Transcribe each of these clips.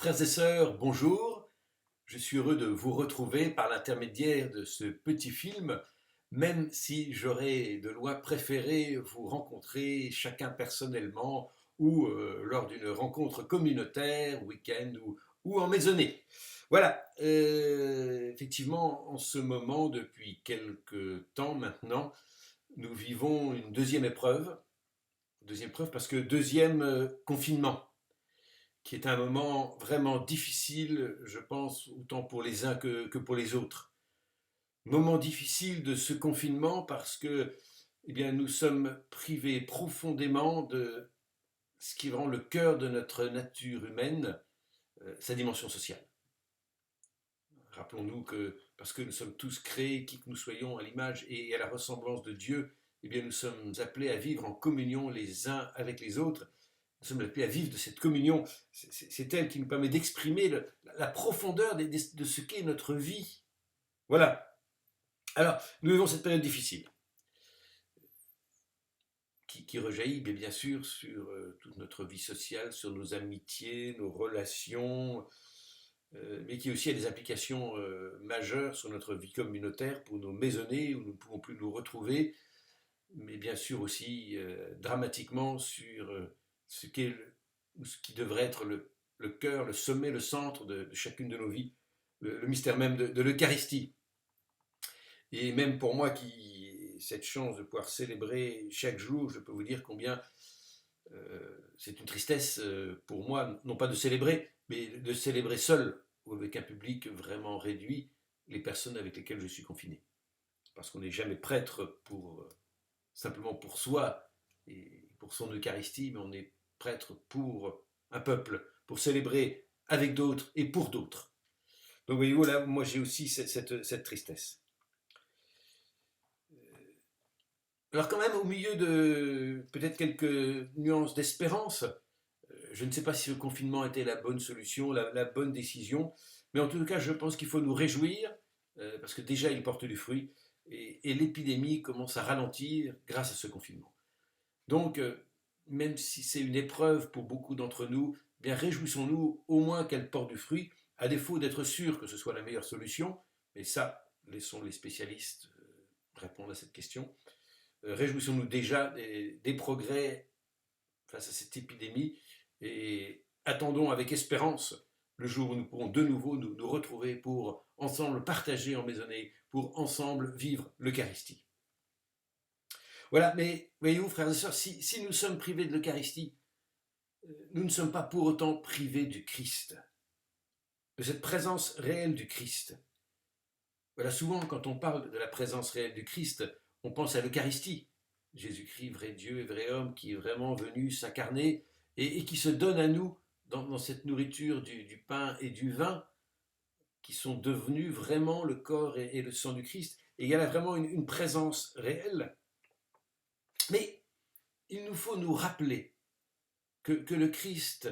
Frères et sœurs, bonjour. Je suis heureux de vous retrouver par l'intermédiaire de ce petit film, même si j'aurais de loin préféré vous rencontrer chacun personnellement ou lors d'une rencontre communautaire, week-end ou en maisonnée. Voilà, effectivement, en ce moment, depuis quelque temps maintenant, nous vivons une deuxième épreuve. Deuxième épreuve parce que deuxième confinement qui est un moment vraiment difficile, je pense, autant pour les uns que pour les autres. Moment difficile de ce confinement parce que eh bien, nous sommes privés profondément de ce qui rend le cœur de notre nature humaine, sa dimension sociale. Rappelons-nous que parce que nous sommes tous créés, qui que nous soyons, à l'image et à la ressemblance de Dieu, eh bien, nous sommes appelés à vivre en communion les uns avec les autres. Nous sommes appelés à vivre de cette communion. C'est elle qui nous permet d'exprimer la profondeur de ce qu'est notre vie. Voilà. Alors, nous vivons cette période difficile qui rejaillit bien sûr sur toute notre vie sociale, sur nos amitiés, nos relations, mais qui aussi a des implications majeures sur notre vie communautaire, pour nos maisonnées où nous ne pouvons plus nous retrouver, mais bien sûr aussi dramatiquement sur ce qui devrait être le cœur, le sommet, le centre de chacune de nos vies, le mystère même de l'Eucharistie. Et même pour moi qui ai cette chance de pouvoir célébrer chaque jour, je peux vous dire combien c'est une tristesse pour moi, non pas de célébrer, mais de célébrer seul, ou avec un public vraiment réduit, les personnes avec lesquelles je suis confiné. Parce qu'on n'est jamais prêtre simplement pour soi et pour son Eucharistie, mais on est prêtre pour un peuple, pour célébrer avec d'autres et pour d'autres. Donc voyez-vous, là, moi j'ai aussi cette tristesse. Alors quand même, au milieu de peut-être quelques nuances d'espérance, je ne sais pas si le confinement était la bonne solution, la bonne décision, mais en tout cas, je pense qu'il faut nous réjouir, parce que déjà, il porte du fruit, et l'épidémie commence à ralentir grâce à ce confinement. Donc, même si c'est une épreuve pour beaucoup d'entre nous, eh bien réjouissons-nous au moins qu'elle porte du fruit, à défaut d'être sûr que ce soit la meilleure solution, mais ça, laissons les spécialistes répondre à cette question. Réjouissons-nous déjà des progrès face à cette épidémie et attendons avec espérance le jour où nous pourrons de nouveau nous retrouver pour ensemble partager en maisonnée, pour ensemble vivre l'Eucharistie. Voilà, mais voyez-vous, frères et sœurs, si nous sommes privés de l'Eucharistie, nous ne sommes pas pour autant privés du Christ, de cette présence réelle du Christ. Voilà, souvent, quand on parle de la présence réelle du Christ, on pense à l'Eucharistie. Jésus-Christ, vrai Dieu et vrai homme, qui est vraiment venu s'incarner et qui se donne à nous dans cette nourriture du pain et du vin, qui sont devenus vraiment le corps et le sang du Christ. Et il y a là vraiment une présence réelle. Mais il nous faut nous rappeler que le Christ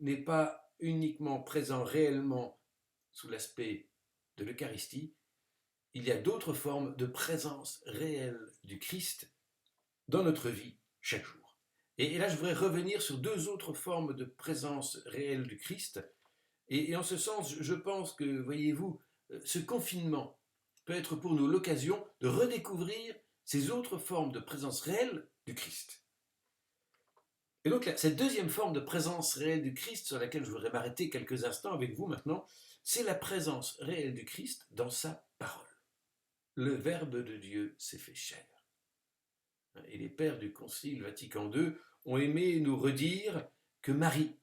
n'est pas uniquement présent réellement sous l'aspect de l'Eucharistie, il y a d'autres formes de présence réelle du Christ dans notre vie chaque jour. Et là, je voudrais revenir sur deux autres formes de présence réelle du Christ. Et en ce sens, je pense que, voyez-vous, ce confinement peut être pour nous l'occasion de redécouvrir ces autres formes de présence réelle du Christ. Et donc, cette deuxième forme de présence réelle du Christ, sur laquelle je voudrais m'arrêter quelques instants avec vous maintenant, c'est la présence réelle du Christ dans sa parole. Le Verbe de Dieu s'est fait chair. Et les pères du Concile Vatican II ont aimé nous redire que Marie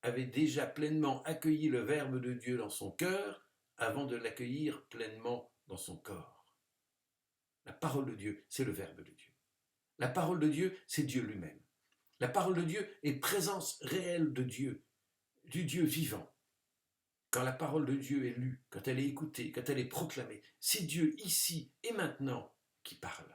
avait déjà pleinement accueilli le Verbe de Dieu dans son cœur avant de l'accueillir pleinement dans son corps. La parole de Dieu, c'est le Verbe de Dieu. La parole de Dieu, c'est Dieu lui-même. La parole de Dieu est présence réelle de Dieu, du Dieu vivant. Quand la parole de Dieu est lue, quand elle est écoutée, quand elle est proclamée, c'est Dieu ici et maintenant qui parle.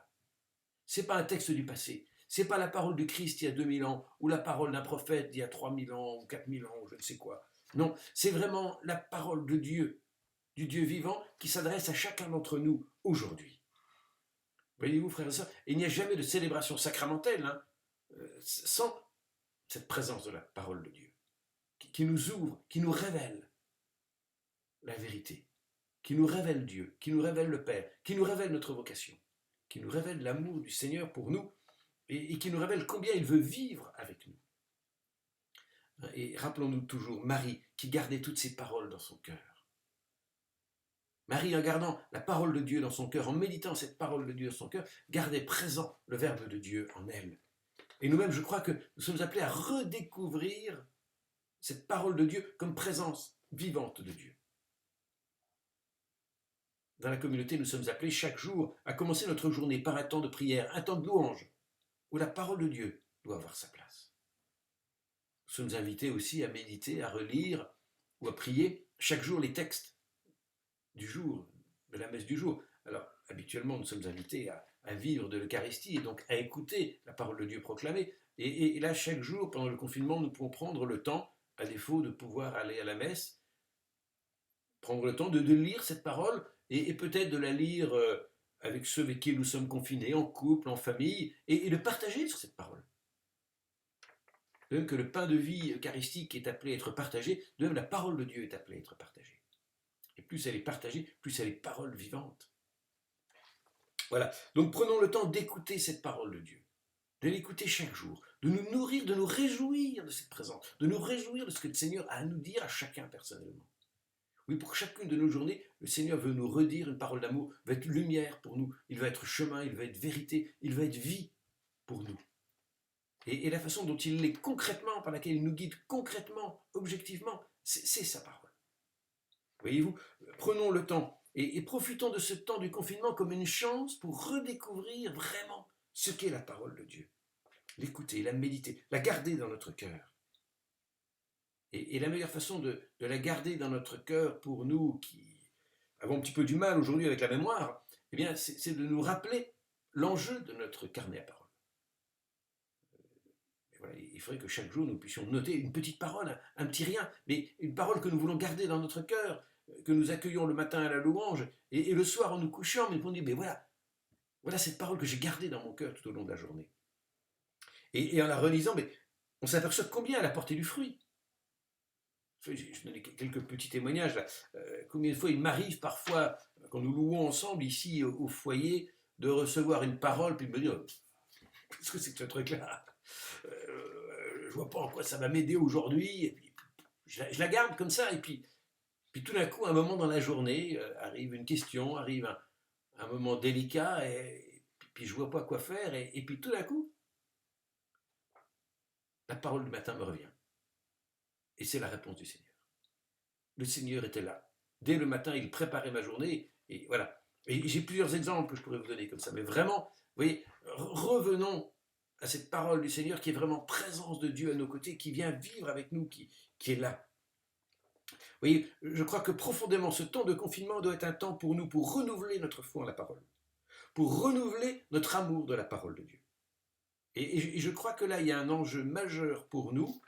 Ce n'est pas un texte du passé, ce n'est pas la parole du Christ il y a 2000 ans, ou la parole d'un prophète d'il y a 3000 ans, ou 4000 ans, ou je ne sais quoi. Non, c'est vraiment la parole de Dieu, du Dieu vivant, qui s'adresse à chacun d'entre nous aujourd'hui. Voyez-vous, frères et sœurs, il n'y a jamais de célébration sacramentelle sans cette présence de la parole de Dieu, qui nous ouvre, qui nous révèle la vérité, qui nous révèle Dieu, qui nous révèle le Père, qui nous révèle notre vocation, qui nous révèle l'amour du Seigneur pour nous et qui nous révèle combien il veut vivre avec nous. Et rappelons-nous toujours Marie qui gardait toutes ces paroles dans son cœur. Marie, en gardant la parole de Dieu dans son cœur, en méditant cette parole de Dieu dans son cœur, gardait présent le Verbe de Dieu en elle. Et nous-mêmes, je crois que nous sommes appelés à redécouvrir cette parole de Dieu comme présence vivante de Dieu. Dans la communauté, nous sommes appelés chaque jour à commencer notre journée par un temps de prière, un temps de louange, où la parole de Dieu doit avoir sa place. Nous sommes invités aussi à méditer, à relire ou à prier chaque jour les textes du jour, de la messe du jour. Alors, habituellement, nous sommes invités à vivre de l'Eucharistie et donc à écouter la parole de Dieu proclamée. Et là, chaque jour, pendant le confinement, nous pouvons prendre le temps, à défaut de pouvoir aller à la messe, prendre le temps de lire cette parole et peut-être de la lire avec ceux avec qui nous sommes confinés, en couple, en famille, et de partager sur cette parole. De même que le pain de vie eucharistique est appelé à être partagé, de même la parole de Dieu est appelée à être partagée. Et plus elle est partagée, plus elle est parole vivante. Voilà, donc prenons le temps d'écouter cette parole de Dieu, de l'écouter chaque jour, de nous nourrir, de nous réjouir de cette présence, de nous réjouir de ce que le Seigneur a à nous dire à chacun personnellement. Oui, pour chacune de nos journées, le Seigneur veut nous redire une parole d'amour, veut être lumière pour nous, il va être chemin, il va être vérité, il va être vie pour nous. Et la façon dont il l'est concrètement, par laquelle il nous guide concrètement, objectivement, c'est sa parole. Voyez-vous, prenons le temps et profitons de ce temps du confinement comme une chance pour redécouvrir vraiment ce qu'est la parole de Dieu. L'écouter, la méditer, la garder dans notre cœur. Et la meilleure façon de la garder dans notre cœur pour nous qui avons un petit peu du mal aujourd'hui avec la mémoire, eh bien, c'est de nous rappeler l'enjeu de notre carnet à parole. Voilà, il faudrait que chaque jour nous puissions noter une petite parole, un petit rien, mais une parole que nous voulons garder dans notre cœur, que nous accueillons le matin à la louange, et le soir en nous couchant, mais on dit, mais voilà cette parole que j'ai gardée dans mon cœur tout au long de la journée. Et en la relisant, mais on s'aperçoit combien elle a porté du fruit. Je donne quelques petits témoignages là. Combien de fois il m'arrive parfois, quand nous louons ensemble ici au foyer, de recevoir une parole, puis de me dire, qu'est-ce que c'est que ce truc-là ? Je vois pas en quoi ça va m'aider aujourd'hui, et puis je la garde comme ça, et puis tout d'un coup, un moment dans la journée, arrive une question, arrive un moment délicat, et puis je vois pas quoi faire, et puis tout d'un coup, la parole du matin me revient. Et c'est la réponse du Seigneur. Le Seigneur était là. Dès le matin, il préparait ma journée, et voilà. Et j'ai plusieurs exemples que je pourrais vous donner comme ça, mais vraiment, vous voyez, revenons à cette parole du Seigneur qui est vraiment présence de Dieu à nos côtés, qui vient vivre avec nous, qui est là. Vous voyez, je crois que profondément, ce temps de confinement doit être un temps pour nous, pour renouveler notre foi en la parole, pour renouveler notre amour de la parole de Dieu. Et je crois que là, il y a un enjeu majeur pour nous,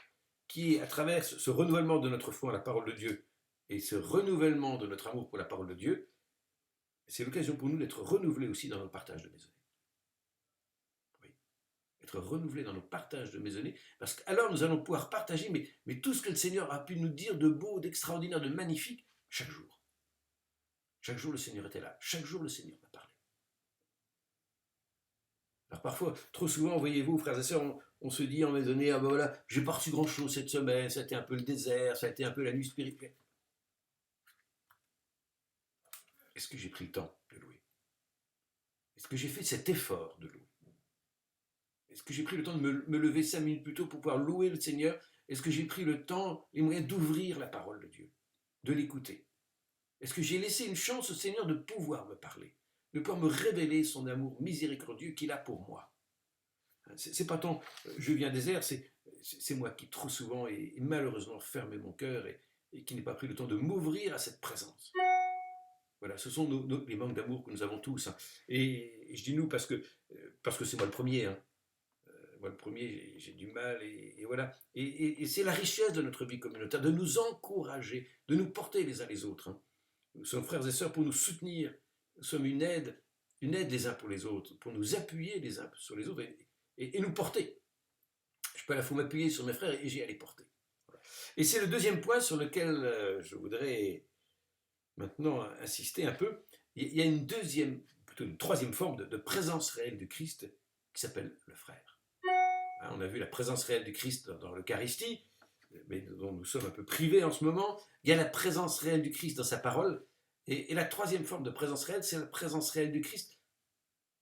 qui est à travers ce renouvellement de notre foi en la parole de Dieu, et ce renouvellement de notre amour pour la parole de Dieu, c'est l'occasion pour nous d'être renouvelés aussi dans nos partages de maisonnée. Oui. Être renouvelés dans nos partages de maisonnée, parce qu'alors nous allons pouvoir partager mais tout ce que le Seigneur a pu nous dire de beau, d'extraordinaire, de magnifique, chaque jour. Chaque jour, le Seigneur était là. Chaque jour, le Seigneur m'a parlé. Alors parfois, trop souvent, voyez-vous, frères et sœurs, on se dit en maisonnée, ah ben voilà, j'ai pas reçu grand-chose cette semaine, ça a été un peu le désert, ça a été un peu la nuit spirituelle. Est-ce que j'ai pris le temps de louer? Est-ce que j'ai fait cet effort de louer? Est-ce que j'ai pris le temps de me lever 5 minutes plus tôt pour pouvoir louer le Seigneur? Est-ce que j'ai pris le temps, les moyens d'ouvrir la parole de Dieu, de l'écouter? Est-ce que j'ai laissé une chance au Seigneur de pouvoir me parler, de pouvoir me révéler son amour miséricordieux qu'il a pour moi? C'est pas tant je viens des airs, c'est moi qui trop souvent et malheureusement fermé mon cœur et qui n'ai pas pris le temps de m'ouvrir à cette présence. Voilà, ce sont les manques d'amour que nous avons tous. Hein. Et je dis nous parce que c'est moi le premier. Hein. Moi le premier, j'ai du mal et voilà. Et c'est la richesse de notre vie communautaire, de nous encourager, de nous porter les uns les autres. Hein. Nous sommes frères et sœurs pour nous soutenir. Nous sommes une aide les uns pour les autres, pour nous appuyer les uns sur les autres et nous porter. Je peux à la fois m'appuyer sur mes frères et j'ai à les porter. Voilà. Et c'est le deuxième point sur lequel je voudrais maintenant insister un peu. Il y a une deuxième, plutôt une troisième forme de présence réelle du Christ qui s'appelle le frère. Hein, on a vu la présence réelle du Christ dans l'Eucharistie, mais dont nous sommes un peu privés en ce moment. Il y a la présence réelle du Christ dans sa parole. Et la troisième forme de présence réelle, c'est la présence réelle du Christ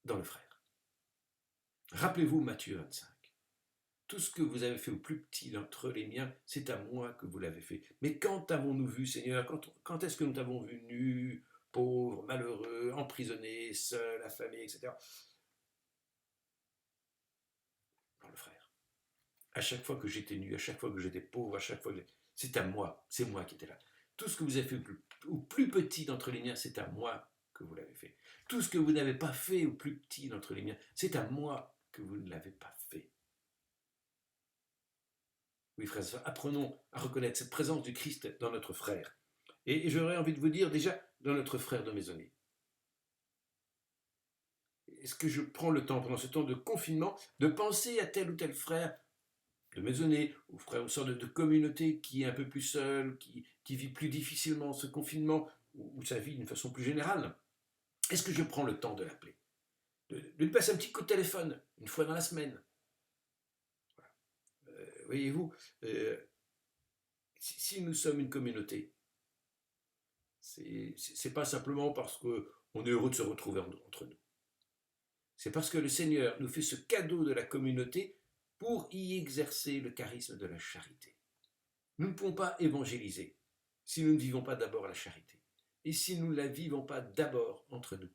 dans le frère. Rappelez-vous Matthieu 25. Tout ce que vous avez fait au plus petit d'entre les miens, c'est à moi que vous l'avez fait. Mais quand avons-nous vu, Seigneur, quand est-ce que nous t'avons vu nus, pauvres, malheureux, emprisonnés, seuls, affamés, etc. Dans le frère. À chaque fois que j'étais nu, à chaque fois que j'étais pauvre, à chaque fois que c'est à moi, c'est moi qui étais là. Tout ce que vous avez fait au plus petit d'entre les miens, c'est à moi que vous l'avez fait. Tout ce que vous n'avez pas fait au plus petit d'entre les miens, c'est à moi que vous ne l'avez pas fait. Oui, frères et sœurs, apprenons à reconnaître cette présence du Christ dans notre frère. Et j'aurais envie de vous dire déjà dans notre frère de maisonnée. Est-ce que je prends le temps, pendant ce temps de confinement, de penser à tel ou tel frère de maisonnée, ou frère ou sœur de communauté qui est un peu plus seul, qui vit plus difficilement ce confinement, ou sa vie d'une façon plus générale? Est-ce que je prends le temps de l'appeler, de lui passer un petit coup de téléphone, une fois dans la semaine? Voyez-vous, si nous sommes une communauté, c'est pas simplement parce qu'on est heureux de se retrouver entre nous. C'est parce que le Seigneur nous fait ce cadeau de la communauté pour y exercer le charisme de la charité. Nous ne pouvons pas évangéliser si nous ne vivons pas d'abord la charité et si nous ne la vivons pas d'abord entre nous.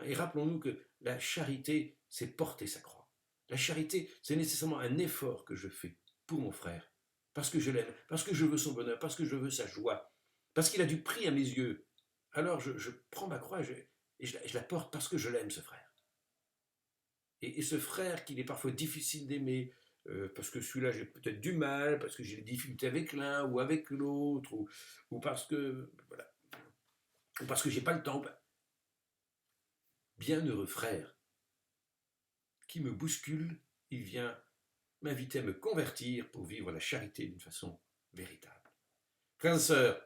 Et rappelons-nous que la charité, c'est porter sa croix. La charité, c'est nécessairement un effort que je fais pour mon frère, parce que je l'aime, parce que je veux son bonheur, parce que je veux sa joie, parce qu'il a du prix à mes yeux. Alors je prends ma croix et je la porte parce que je l'aime, ce frère. Et ce frère qu'il est parfois difficile d'aimer, parce que celui-là j'ai peut-être du mal, parce que j'ai des difficultés avec l'un ou avec l'autre, ou parce que voilà, ou parce que j'ai pas le temps. Bienheureux frère qui me bouscule, il vient m'inviter à me convertir pour vivre la charité d'une façon véritable. Frères et sœurs,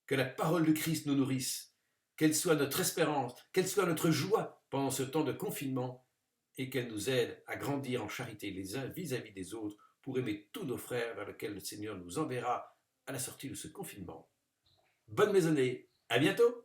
que la parole de Christ nous nourrisse, qu'elle soit notre espérance, qu'elle soit notre joie pendant ce temps de confinement, et qu'elle nous aide à grandir en charité les uns vis-à-vis des autres pour aimer tous nos frères vers lesquels le Seigneur nous enverra à la sortie de ce confinement. Bonne maisonnée, à bientôt!